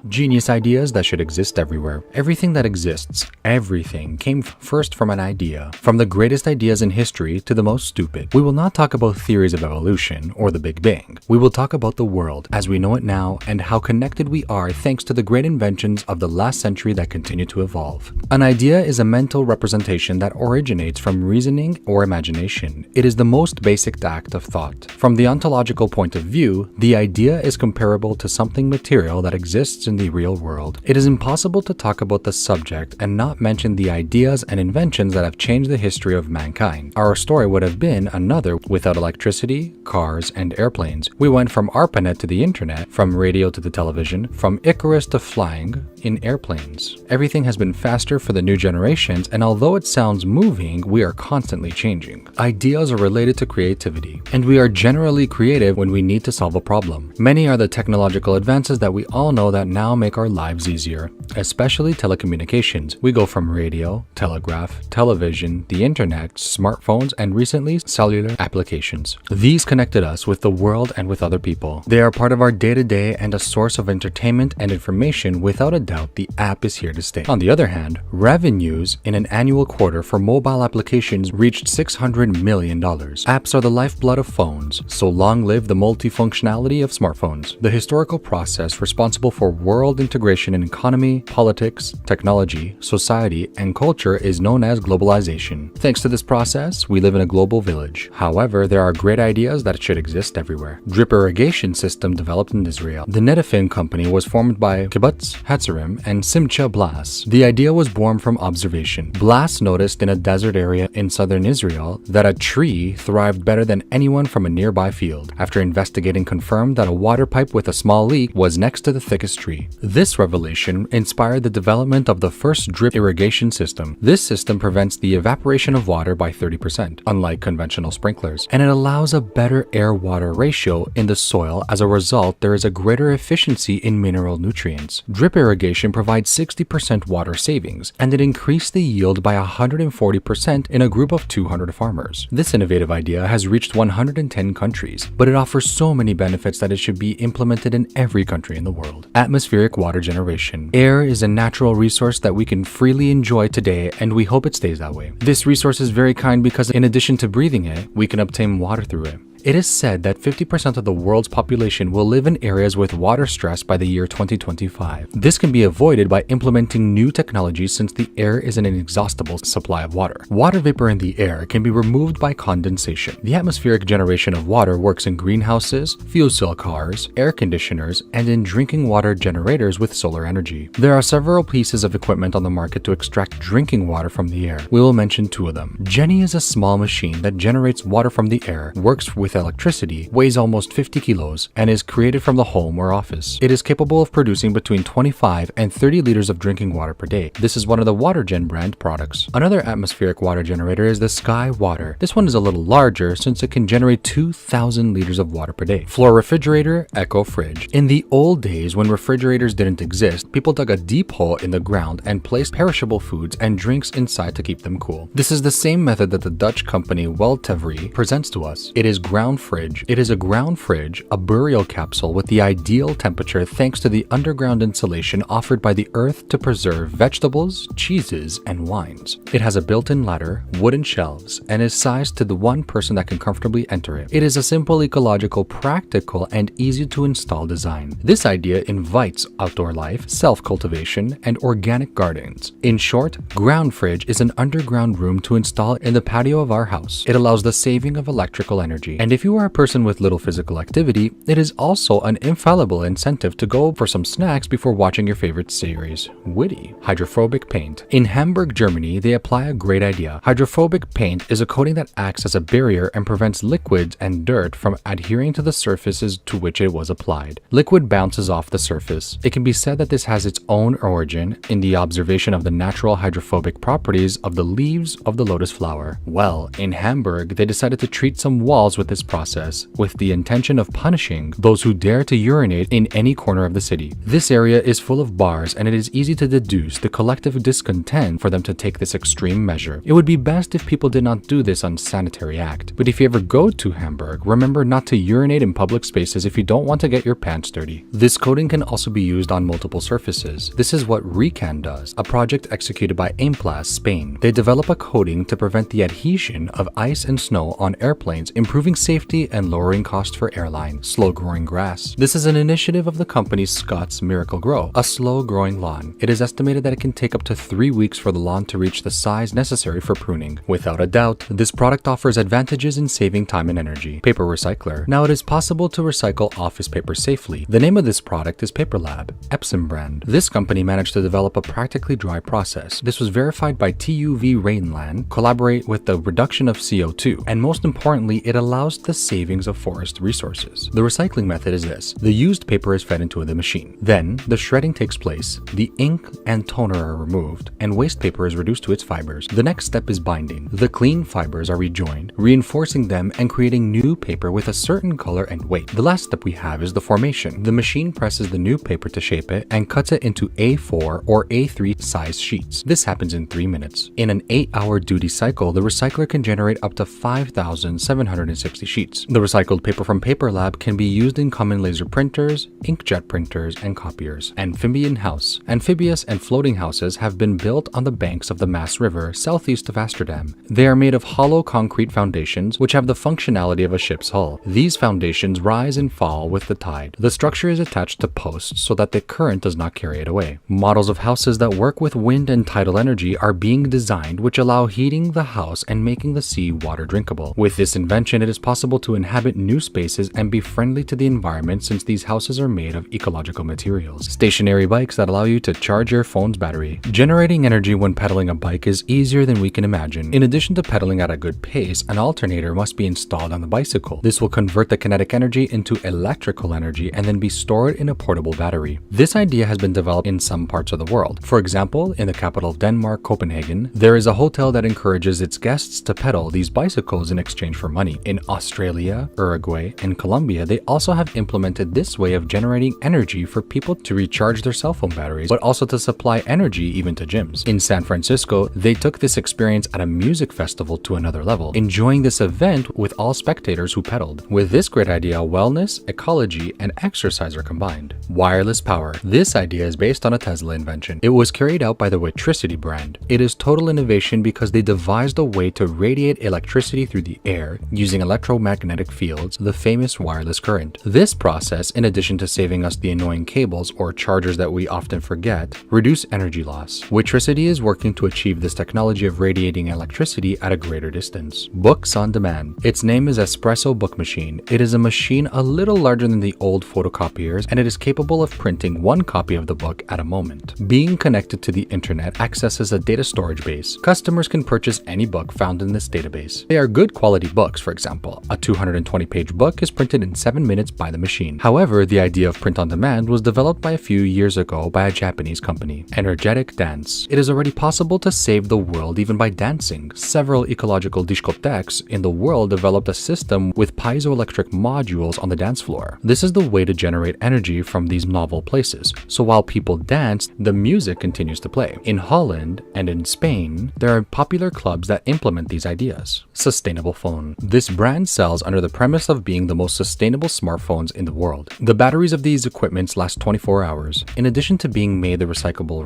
Genius ideas that should exist everywhere. Everything that exists, everything, came first from an idea. From the greatest ideas in history to the most stupid. We will not talk about theories of evolution or the Big Bang. We will talk about the world as we know it now and how connected we are thanks to the great inventions of the last century that continue to evolve. An idea is a mental representation that originates from reasoning or imagination. It is the most basic act of thought. From the ontological point of view, the idea is comparable to something material that exists in the real world. It is impossible to talk about the subject and not mention the ideas and inventions that have changed the history of mankind. Our story would have been another without electricity, cars, and airplanes. We went from ARPANET to the internet, from radio to the television, from Icarus to flying in airplanes. Everything has been faster for the new generations, and although it sounds moving, we are constantly changing. Ideas are related to creativity, and we are generally creative when we need to solve a problem. Many are the technological advances that we all know that now make our lives easier, especially telecommunications. We go from radio, telegraph, television, the internet, smartphones, and recently cellular applications. These connected us with the world and with other people. They are part of our day-to-day and a source of entertainment and information. Without a doubt, the app is here to stay. On the other hand, revenues in an annual quarter for mobile applications reached $600 million. Apps are the lifeblood of phones, so long live the multifunctionality of smartphones. The historical process responsible for world integration in economy, politics, technology, society, and culture is known as globalization. Thanks to this process, we live in a global village. However, there are great ideas that should exist everywhere. Drip irrigation system developed in Israel. The Netafim company was formed by Kibbutz Hatzerim and Simcha Blas. The idea was born from observation. Blas noticed in a desert area in southern Israel that a tree thrived better than anyone from a nearby field. After investigating, confirmed that a water pipe with a small leak was next to the thickest tree. This revelation inspired the development of the first drip irrigation system. This system prevents the evaporation of water by 30%, unlike conventional sprinklers, and it allows a better air-water ratio in the soil. As a result, there is a greater efficiency in mineral nutrients. Drip irrigation provides 60% water savings, and it increased the yield by 140% in a group of 200 farmers. This innovative idea has reached 110 countries, but it offers so many benefits that it should be implemented in every country in the world. Atmospheric water generation. Air is a natural resource that we can freely enjoy today, and we hope it stays that way. This resource is very kind because in addition to breathing it, we can obtain water through it. It is said that 50% of the world's population will live in areas with water stress by the year 2025. This can be avoided by implementing new technologies since the air is an inexhaustible supply of water. Water vapor in the air can be removed by condensation. The atmospheric generation of water works in greenhouses, fuel cell cars, air conditioners, and in drinking water generators with solar energy. There are several pieces of equipment on the market to extract drinking water from the air. We will mention two of them. Jenny is a small machine that generates water from the air, works with electricity, weighs almost 50 kilos, and is created from the home or office. It is capable of producing between 25 and 30 liters of drinking water per day. This is one of the WaterGen brand products. Another atmospheric water generator is the Sky Water. This one is a little larger since it can generate 2,000 liters of water per day. Floor refrigerator, Eco Fridge. In the old days when refrigerators didn't exist, people dug a deep hole in the ground and placed perishable foods and drinks inside to keep them cool. This is the same method that the Dutch company Weltevry presents to us. It is ground fridge. It is a ground fridge, a burial capsule with the ideal temperature thanks to the underground insulation offered by the earth to preserve vegetables, cheeses, and wines. It has a built-in ladder, wooden shelves, and is sized to the one person that can comfortably enter it. It is a simple, ecological, practical, and easy to install design. This idea invites outdoor life, self-cultivation, and organic gardens. In short, ground fridge is an underground room to install in the patio of our house. It allows the saving of electrical energy. And if you are a person with little physical activity, it is also an infallible incentive to go for some snacks before watching your favorite series. Witty. Hydrophobic paint. In Hamburg, Germany, they apply a great idea. Hydrophobic paint is a coating that acts as a barrier and prevents liquids and dirt from adhering to the surfaces to which it was applied. Liquid bounces off the surface. It can be said that this has its own origin in the observation of the natural hydrophobic properties of the leaves of the lotus flower. Well, in Hamburg, they decided to treat some walls with this this process with the intention of punishing those who dare to urinate in any corner of the city. This area is full of bars, and it is easy to deduce the collective discontent for them to take this extreme measure. It would be best if people did not do this unsanitary act. But if you ever go to Hamburg, remember not to urinate in public spaces if you don't want to get your pants dirty. This coating can also be used on multiple surfaces. This is what Recan does, a project executed by Aimplast, Spain. They develop a coating to prevent the adhesion of ice and snow on airplanes, improving safety and lowering cost for airlines. Slow-growing grass. This is an initiative of the company Scott's Miracle Grow, a slow-growing lawn. It is estimated that it can take up to 3 weeks for the lawn to reach the size necessary for pruning. Without a doubt, this product offers advantages in saving time and energy. Paper recycler. Now it is possible to recycle office paper safely. The name of this product is PaperLab, Epsom brand. This company managed to develop a practically dry process. This was verified by TUV Rainland, collaborate with the reduction of CO2, and most importantly, it allows the savings of forest resources. The recycling method is this. The used paper is fed into the machine. Then, the shredding takes place, the ink and toner are removed, and waste paper is reduced to its fibers. The next step is binding. The clean fibers are rejoined, reinforcing them and creating new paper with a certain color and weight. The last step we have is the formation. The machine presses the new paper to shape it and cuts it into A4 or A3 size sheets. This happens in 3 minutes. In an 8-hour duty cycle, the recycler can generate up to 5,760 sheets. The recycled paper from PaperLab can be used in common laser printers, inkjet printers, and copiers. Amphibian house. Amphibious and floating houses have been built on the banks of the Maas River southeast of Amsterdam. They are made of hollow concrete foundations which have the functionality of a ship's hull. These foundations rise and fall with the tide. The structure is attached to posts so that the current does not carry it away. Models of houses that work with wind and tidal energy are being designed which allow heating the house and making the sea water drinkable. With this invention, it is possible to inhabit new spaces and be friendly to the environment since these houses are made of ecological materials. Stationary bikes that allow you to charge your phone's battery. Generating energy when pedaling a bike is easier than we can imagine. In addition to pedaling at a good pace, an alternator must be installed on the bicycle. This will convert the kinetic energy into electrical energy and then be stored in a portable battery. This idea has been developed in some parts of the world. For example, in the capital of Denmark, Copenhagen, there is a hotel that encourages its guests to pedal these bicycles in exchange for money. In Australia, Uruguay, and Colombia, they also have implemented this way of generating energy for people to recharge their cell phone batteries, but also to supply energy even to gyms. In San Francisco, they took this experience at a music festival to another level, enjoying this event with all spectators who pedaled. With this great idea, wellness, ecology, and exercise are combined. Wireless power. This idea is based on a Tesla invention. It was carried out by the Witricity brand. It is total innovation because they devised a way to radiate electricity through the air using electromagnetic fields, the famous wireless current. This process, in addition to saving us the annoying cables or chargers that we often forget, reduce energy loss. Witricity is working to achieve this technology of radiating electricity at a greater distance. Books on demand. Its name is Espresso Book Machine. It is a machine a little larger than the old photocopiers, and it is capable of printing one copy of the book at a moment. Being connected to the internet accesses a data storage base. Customers can purchase any book found in this database. They are good quality books. For example, a 220-page book is printed in 7 minutes by the machine. However, the idea of print on demand was developed by a few years ago by a Japanese company. Energetic dance. It is already possible to save the world even by dancing. Several ecological discotheques in the world developed a system with piezoelectric modules on the dance floor. This is the way to generate energy from these novel places. So while people dance, the music continues to play. In Holland and in Spain, there are popular clubs that implement these ideas. Sustainable phone. This brand sells under the premise of being the most sustainable smartphones in the world. The batteries of these equipments last 24 hours. In addition to being made of recyclable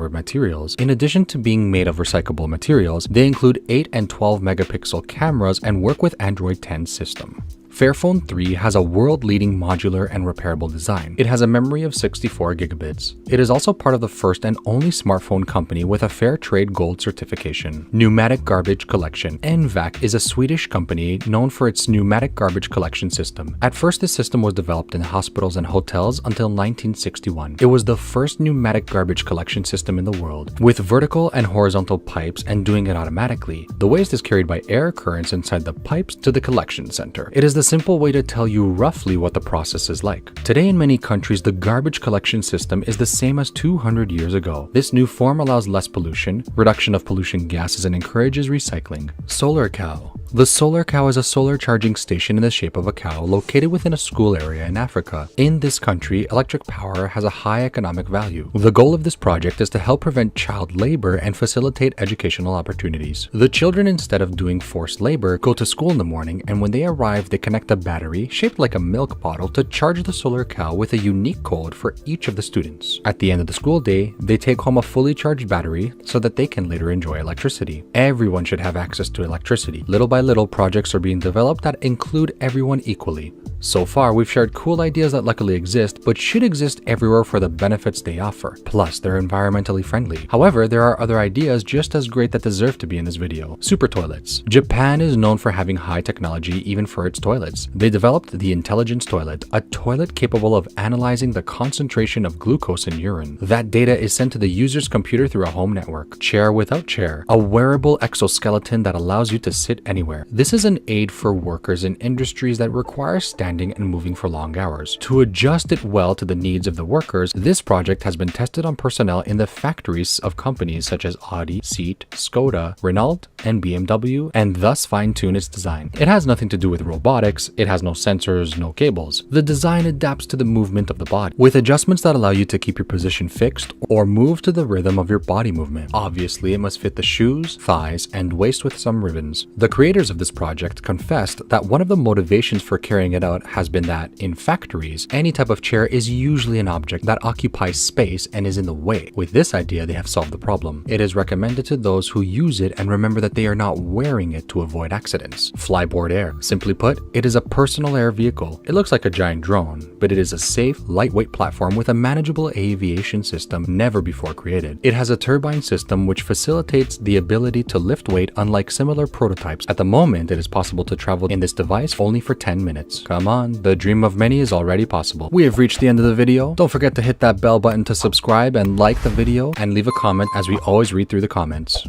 materials, they include 8 and 12 megapixel cameras and work with Android 10 system. Fairphone 3 has a world-leading modular and repairable design. It has a memory of 64 gigabits. It is also part of the first and only smartphone company with a Fair Trade Gold certification. Pneumatic garbage collection. NVAC is a Swedish company known for its pneumatic garbage collection system. At first, this system was developed in hospitals and hotels until 1961. It was the first pneumatic garbage collection system in the world, with vertical and horizontal pipes and doing it automatically. The waste is carried by air currents inside the pipes to the collection center. It is the simple way to tell you roughly what the process is like. Today in many countries, the garbage collection system is the same as 200 years ago. This new form allows less pollution, reduction of pollution gases, and encourages recycling. Solar cow. The solar cow is a solar charging station in the shape of a cow located within a school area in Africa. In this country, electric power has a high economic value. The goal of this project is to help prevent child labor and facilitate educational opportunities. The children, instead of doing forced labor, go to school in the morning, and when they arrive, they connect a battery shaped like a milk bottle to charge the solar cow with a unique code for each of the students. At the end of the school day, they take home a fully charged battery so that they can later enjoy electricity. Everyone should have access to electricity. Little by little, projects are being developed that include everyone equally. So far, we've shared cool ideas that luckily exist, but should exist everywhere for the benefits they offer. Plus, they're environmentally friendly. However, there are other ideas just as great that deserve to be in this video. Super toilets. Japan is known for having high technology even for its toilets. They developed the Intelligence Toilet, a toilet capable of analyzing the concentration of glucose in urine. That data is sent to the user's computer through a home network. Chair without chair. A wearable exoskeleton that allows you to sit anywhere. This is an aid for workers in industries that require standing and moving for long hours. To adjust it well to the needs of the workers, this project has been tested on personnel in the factories of companies such as Audi, Seat, Skoda, Renault, and BMW, and thus fine-tune its design. It has nothing to do with robotics, it has no sensors, no cables. The design adapts to the movement of the body, with adjustments that allow you to keep your position fixed or move to the rhythm of your body movement. Obviously, it must fit the shoes, thighs, and waist with some ribbons. The creators of this project confessed that one of the motivations for carrying it out has been that, in factories, any type of chair is usually an object that occupies space and is in the way. With this idea, they have solved the problem. It is recommended to those who use it and remember that they are not wearing it to avoid accidents. Flyboard Air. Simply put, it is a personal air vehicle. It looks like a giant drone, but it is a safe, lightweight platform with a manageable aviation system never before created. It has a turbine system which facilitates the ability to lift weight, unlike similar prototypes. At the moment, it is possible to travel in this device only for 10 minutes. Come on, the dream of many is already possible. We have reached the end of the video. Don't forget to hit that bell button to subscribe and like the video and leave a comment, as we always read through the comments.